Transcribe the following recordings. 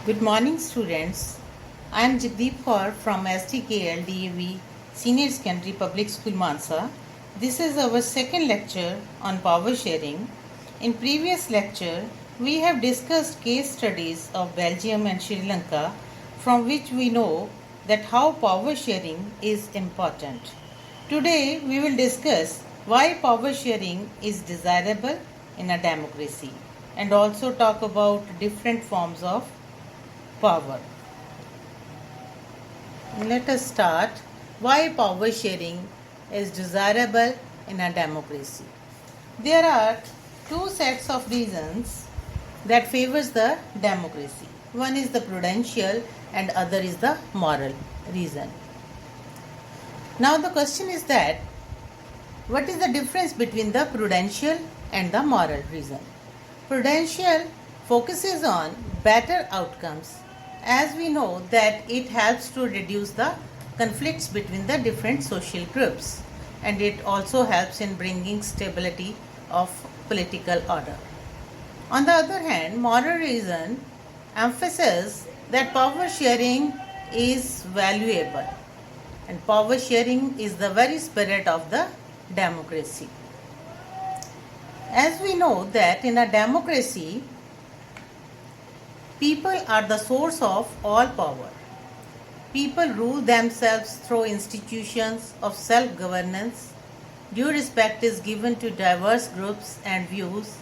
Good morning, students. I am Jagdeep Kaur from STKL DAV Senior Secondary Public School Mansa. This is our second lecture on power sharing. In previous lecture, we have discussed case studies of Belgium and Sri Lanka, from which we know that how power sharing is important. Today, we will discuss why power sharing is desirable in a democracy and also talk about different forms of power. Let us start why power sharing is desirable in a democracy. There are two sets of reasons that favors the democracy. One is the prudential and other is the moral reason. Now the question is that what is the difference between the prudential and the moral reason? Prudential focuses on better outcomes, as we know that it helps to reduce the conflicts between the different social groups, and it also helps in bringing stability of political order. On the other hand, moral reason emphasizes that power sharing is valuable, and power sharing is the very spirit of the democracy. As we know that in a democracy, people are the source of all power. People rule themselves through institutions of self-governance. Due respect is given to diverse groups and views.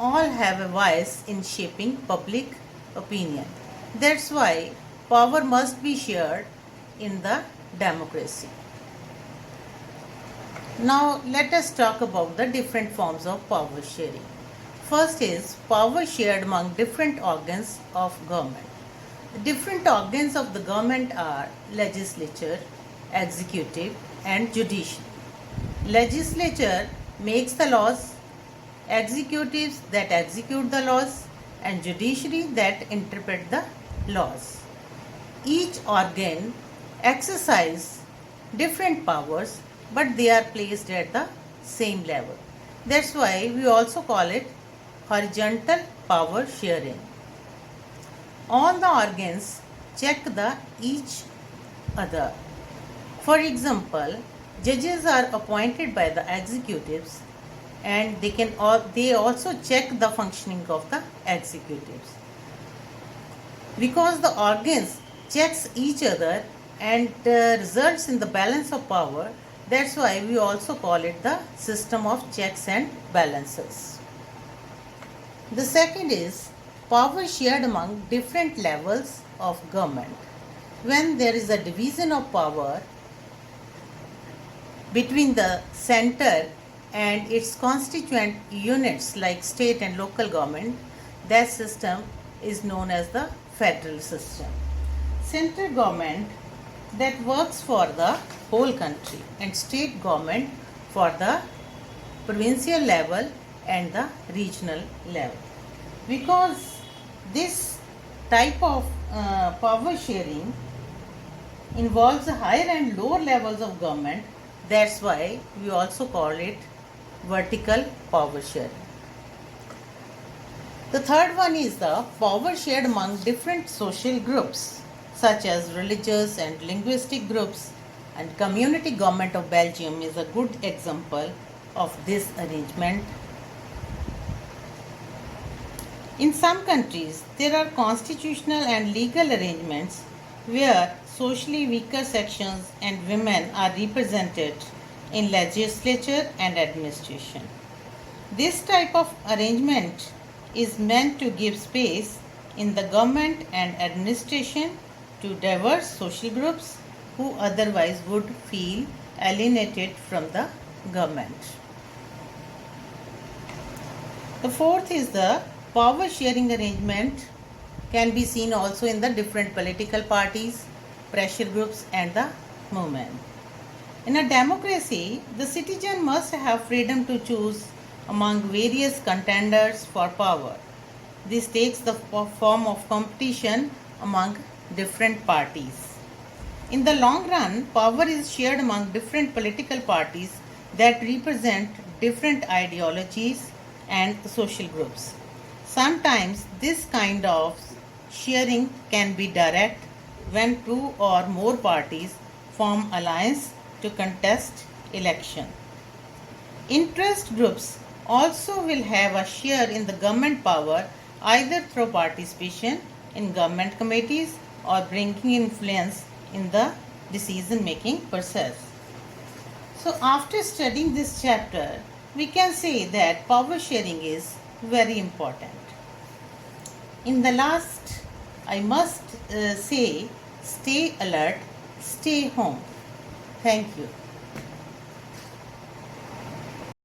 All have a voice in shaping public opinion. That's why power must be shared in the democracy. Now let us talk about the different forms of power sharing. First is power shared among different organs of government. The different organs of the government are legislature, executive and judiciary. Legislature makes the laws, executives that execute the laws and judiciary that interpret the laws. Each organ exercises different powers, but they are placed at the same level. That's why we also call it horizontal power sharing. All the organs check the each other. For example, judges are appointed by the executives, and they also check the functioning of the executives. Because the organs checks each other and results in the balance of power, that's why we also call it the system of checks and balances. The second is power shared among different levels of government. When there is a division of power between the center and its constituent units like state and local government, that system is known as the federal system. Central government that works for the whole country and state government for the provincial level and the regional level. Because this type of power sharing involves higher and lower levels of government, that's why we also call it vertical power sharing. The third one is the power shared among different social groups such as religious and linguistic groups, and community government of Belgium is a good example of this arrangement. In some countries, there are constitutional and legal arrangements where socially weaker sections and women are represented in legislature and administration. This type of arrangement is meant to give space in the government and administration to diverse social groups who otherwise would feel alienated from the government. The fourth is the power sharing arrangement can be seen also in the different political parties, pressure groups and the movement. In a democracy, the citizen must have freedom to choose among various contenders for power. This takes the form of competition among different parties. In the long run, power is shared among different political parties that represent different ideologies and social groups. Sometimes this kind of sharing can be direct when two or more parties form alliance to contest election. Interest groups also will have a share in the government power either through participation in government committees or bringing influence in the decision making process. So after studying this chapter, we can say that power sharing is very important. In the last, I must say, stay alert, stay home. Thank you.